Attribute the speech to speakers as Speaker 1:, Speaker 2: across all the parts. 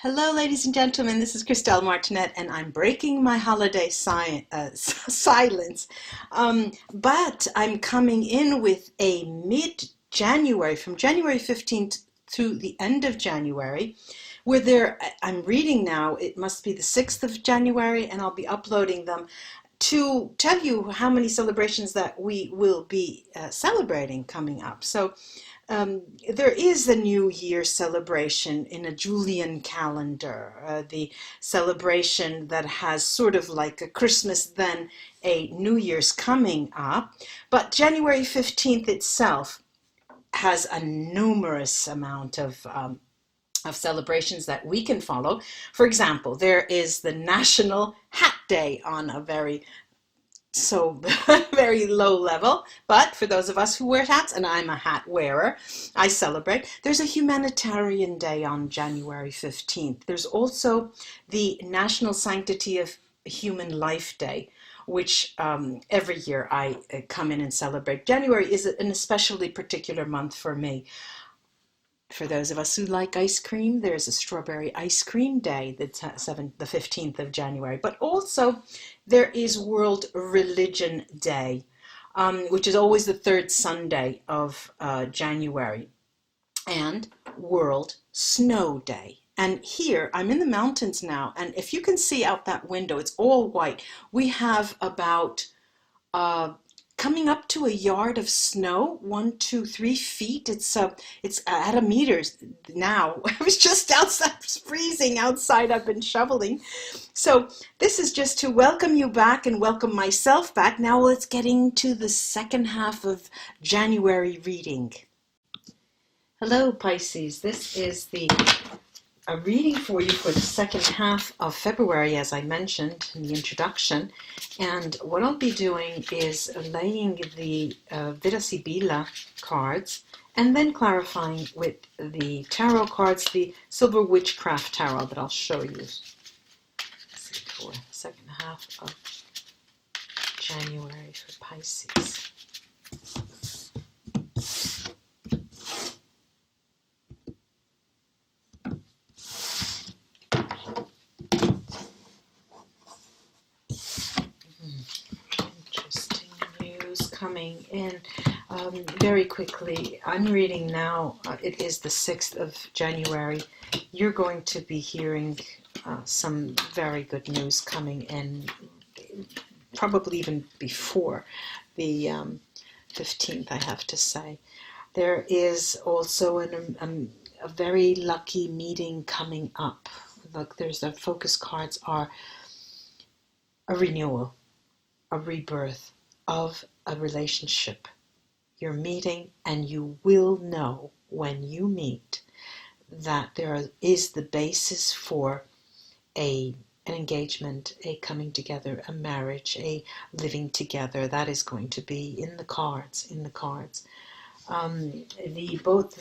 Speaker 1: Hello, ladies and gentlemen. This is Christelle Martinette, and I'm breaking my holiday silence. But I'm coming in with a mid-January, from January 15th to the end of January, where I'm reading now, it must be the 6th of January, and I'll be uploading them to tell you how many celebrations that we will be celebrating coming up. So there is a New Year celebration in a Julian calendar, the celebration that has sort of like a Christmas, then a New Year's coming up. But January 15th itself has a numerous amount of celebrations that we can follow. For example, there is the National Hat Day on a very low level, but for those of us who wear hats, and I'm a hat wearer, I celebrate. There's a humanitarian day on January 15th. There's also the National Sanctity of Human Life Day, which every year I come in and celebrate. January is an especially particular month for me. For those of us who like ice cream, there's a strawberry ice cream day, the 15th of January. But also there is World Religion Day, which is always the third Sunday of January, and World Snow Day. And here, I'm in the mountains now, and if you can see out that window, it's all white. We have about coming up to a yard of snow, 1, 2, 3 feet. It's at a meter now. I was just outside, it was freezing outside. I've been shoveling. So this is just to welcome you back and welcome myself back. Now let's get into the second half of January reading. Hello, Pisces. This is a reading for you for the second half of February, as I mentioned in the introduction. And what I'll be doing is laying the Vida Sibila cards and then clarifying with the tarot cards, the Silver Witchcraft Tarot that I'll show you. Let's see, for the second half of January for Pisces. Coming in very quickly. I'm reading now. It is the 6th of January. You're going to be hearing some very good news coming in, probably even before the 15th, I have to say. There is also a very lucky meeting coming up. Look, the focus cards are a renewal, a rebirth of a relationship. You're meeting, and you will know when you meet that there is the basis for an engagement, a coming together, a marriage, a living together. That is going to be in the cards. Both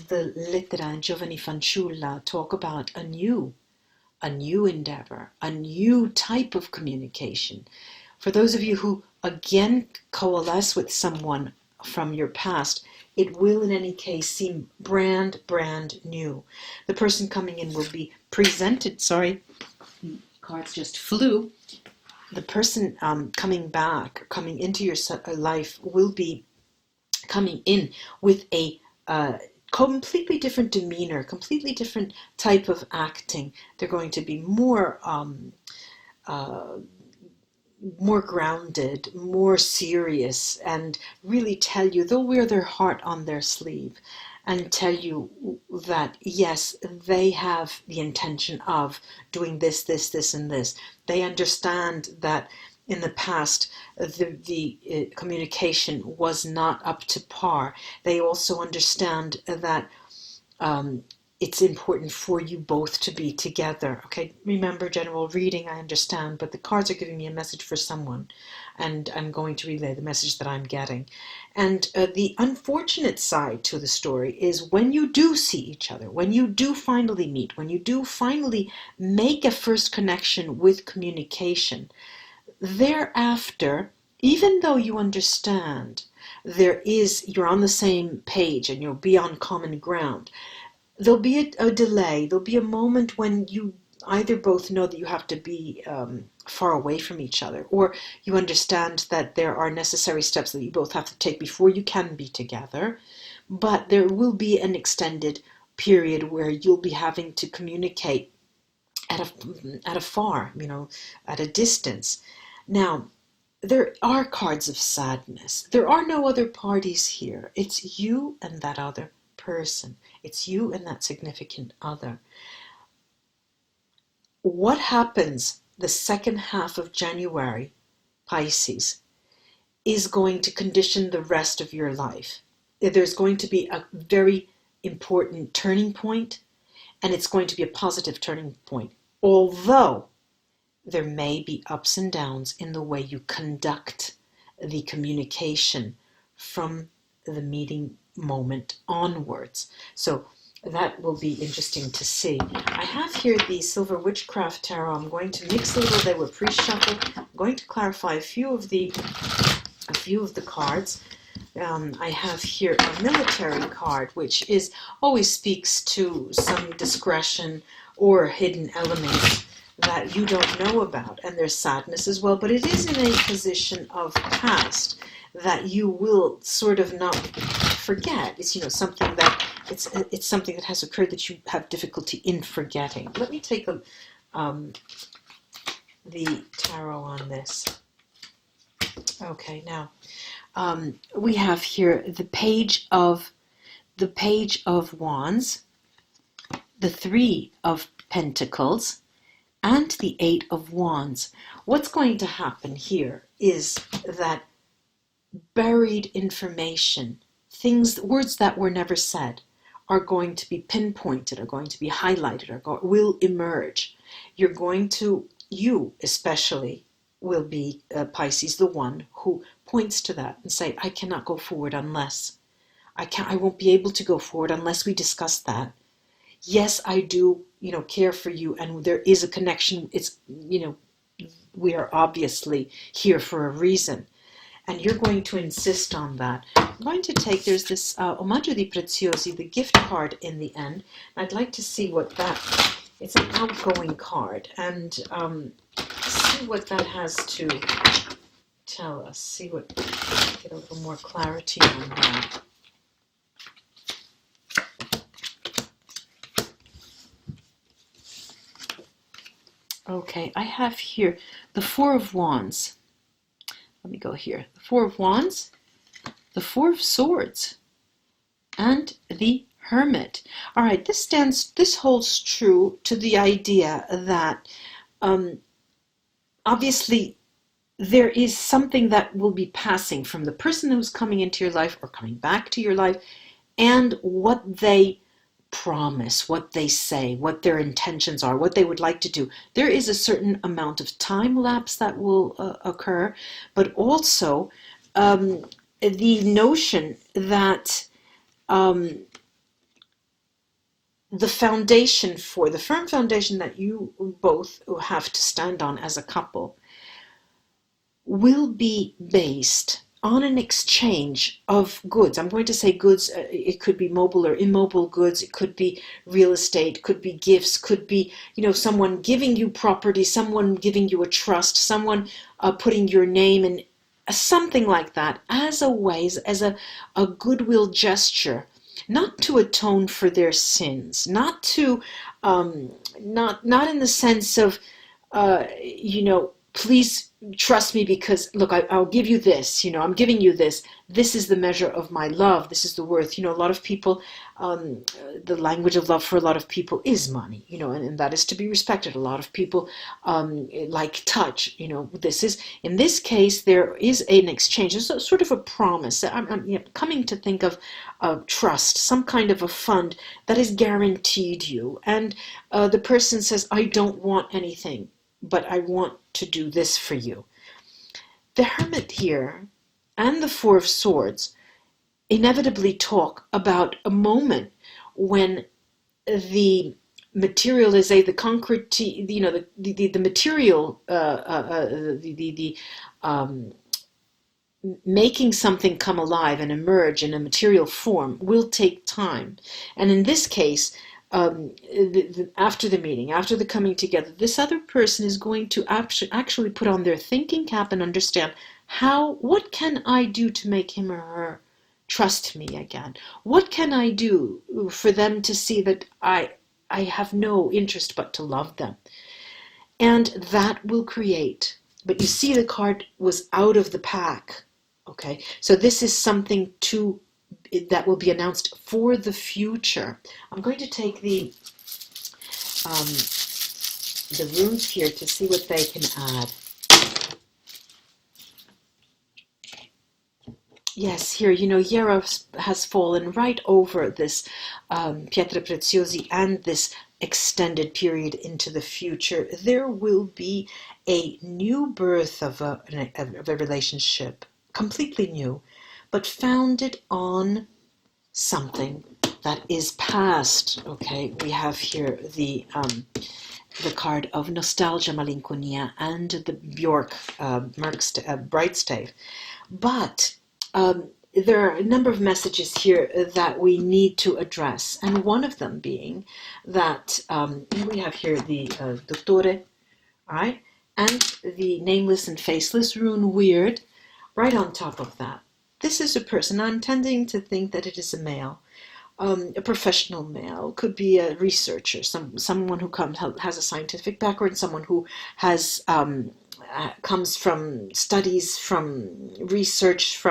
Speaker 1: the lettera and Giovanni Fanciulla talk about a new endeavor, a new type of communication. For those of you who again coalesce with someone from your past, it will in any case seem brand new. The person coming in will be presented, cards just flew. The person coming into your life will be coming in with a completely different demeanor, completely different type of acting. They're going to be more grounded, more serious, and really tell you, they'll wear their heart on their sleeve and tell you that, yes, they have the intention of doing this, and this. They understand that in the past, the communication was not up to par. They also understand that it's important for you both to be together. Okay, remember, general reading, I understand, but the cards are giving me a message for someone, and I'm going to relay the message that I'm getting. And the unfortunate side to the story is when you do see each other, when you do finally meet, when you do finally make a first connection with communication, thereafter, even though you understand you're on the same page and you'll be on common ground, there'll be a delay. There'll be a moment when you either both know that you have to be far away from each other, or you understand that there are necessary steps that you both have to take before you can be together. But there will be an extended period where you'll be having to communicate at a far, at a distance. Now, there are cards of sadness. There are no other parties here. It's you and that other person. It's you and that significant other. What happens the second half of January, Pisces, is going to condition the rest of your life. There's going to be a very important turning point, and it's going to be a positive turning point. Although there may be ups and downs in the way you conduct the communication from the meeting moment onwards. So that will be interesting to see. I have here the Silver Witchcraft Tarot. I'm going to mix a little. They were pre-shuffled. I'm going to clarify a few of the cards. I have here a military card, which always speaks to some discretion or hidden elements that you don't know about, and there's sadness as well, but it is in a position of past that you will sort of not forget. It's something that it's something that has occurred that you have difficulty in forgetting. Let me take the tarot on this. Okay, now we have here the Page of Wands, the Three of Pentacles, and the Eight of Wands. What's going to happen here is that buried information, words that were never said, are going to be pinpointed, are going to be highlighted, will emerge. You especially will be, Pisces, the one who points to that and say, I cannot go forward unless, I won't be able to go forward unless we discuss that. Yes, I do, care for you, and there is a connection. It's, we are obviously here for a reason, and you're going to insist on that. I'm going to take, there's this Omaggio di Preziosi, the gift card in the end. I'd like to see what it's an outgoing card, and see what that has to tell us. Get a little more clarity on that. Okay, I have here the Four of Wands. Let me go here. The Four of Wands, the Four of Swords, and the Hermit. All right, this holds true to the idea that obviously there is something that will be passing from the person who's coming into your life or coming back to your life, and what they promise, what they say, what their intentions are, what they would like to do. There is a certain amount of time lapse that will occur, but also the notion that the firm foundation that you both have to stand on as a couple will be based on an exchange of goods. I'm going to say goods. It could be mobile or immobile goods. It could be real estate, could be gifts, could be, someone giving you property, someone giving you a trust, someone putting your name in, something like that, as a way, as a goodwill gesture, not to atone for their sins, not to, not in the sense of, please trust me because, look, I'll give you this, I'm giving you this. This is the measure of my love. This is the worth. A lot of people, the language of love for a lot of people is money, and that is to be respected. A lot of people like touch, in this case, there is an exchange. There's a sort of a promise. I'm coming to think of trust, some kind of a fund that is guaranteed you. And the person says, I don't want anything, but I want to do this for you. The Hermit here and the Four of Swords inevitably talk about a moment when the materialization, the concrete, the material, making something come alive and emerge in a material form will take time. And in this case, after the meeting, after the coming together, this other person is going to actually put on their thinking cap and understand what can I do to make him or her trust me again? What can I do for them to see that I have no interest but to love them? And that will create, but you see the card was out of the pack, okay? So this is something that will be announced for the future. I'm going to take the runes here to see what they can add. Yes, here, Yara has fallen right over this Pietre Preziosi and this extended period into the future. There will be a new birth of a relationship, completely new, but founded on something that is past. Okay, we have here the card of nostalgia, malinconia, and the Bjork bright stave. But there are a number of messages here that we need to address, and one of them being that we have here the Dottore, all right, and the nameless and faceless rune Weird right on top of that. This is a person, I'm tending to think that it is a male, a professional male, could be a researcher, someone who has a scientific background, someone who has comes from studies, from research,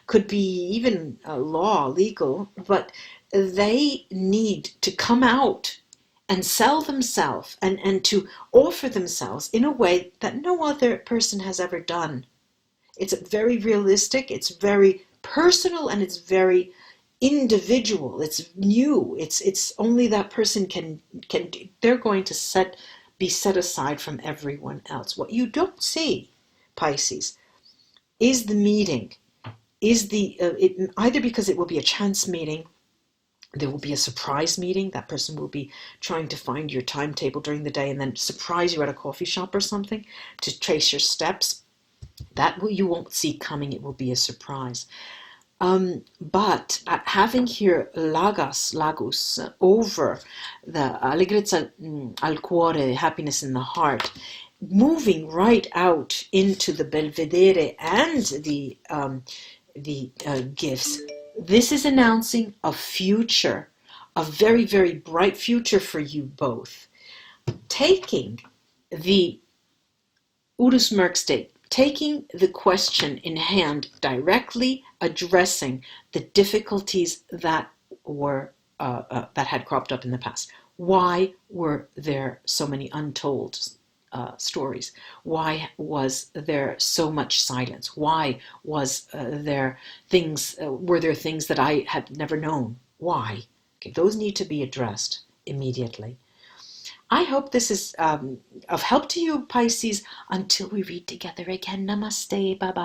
Speaker 1: could be even legal, but they need to come out and sell themselves and to offer themselves in a way that no other person has ever done. It's very realistic, it's very personal, and it's very individual. It's new. It's only that person can they're going to be set aside from everyone else. What you don't see, Pisces, is the meeting, either because it will be a chance meeting, there will be a surprise meeting. That person will be trying to find your timetable during the day and then surprise you at a coffee shop or something to trace your steps. That you won't see coming. It will be a surprise. But having here Lagus over the allegrezza al cuore, happiness in the heart, moving right out into the belvedere and the gifts, this is announcing a future, a very, very bright future for you both. Taking the Urus Merkstate, taking the question in hand, directly addressing the difficulties that that had cropped up in the past. Why were there so many untold stories? Why was there so much silence? Why was were there things that I had never known? Why? Okay, those need to be addressed immediately. I hope this is of help to you, Pisces. Until we read together again, namaste, bye-bye.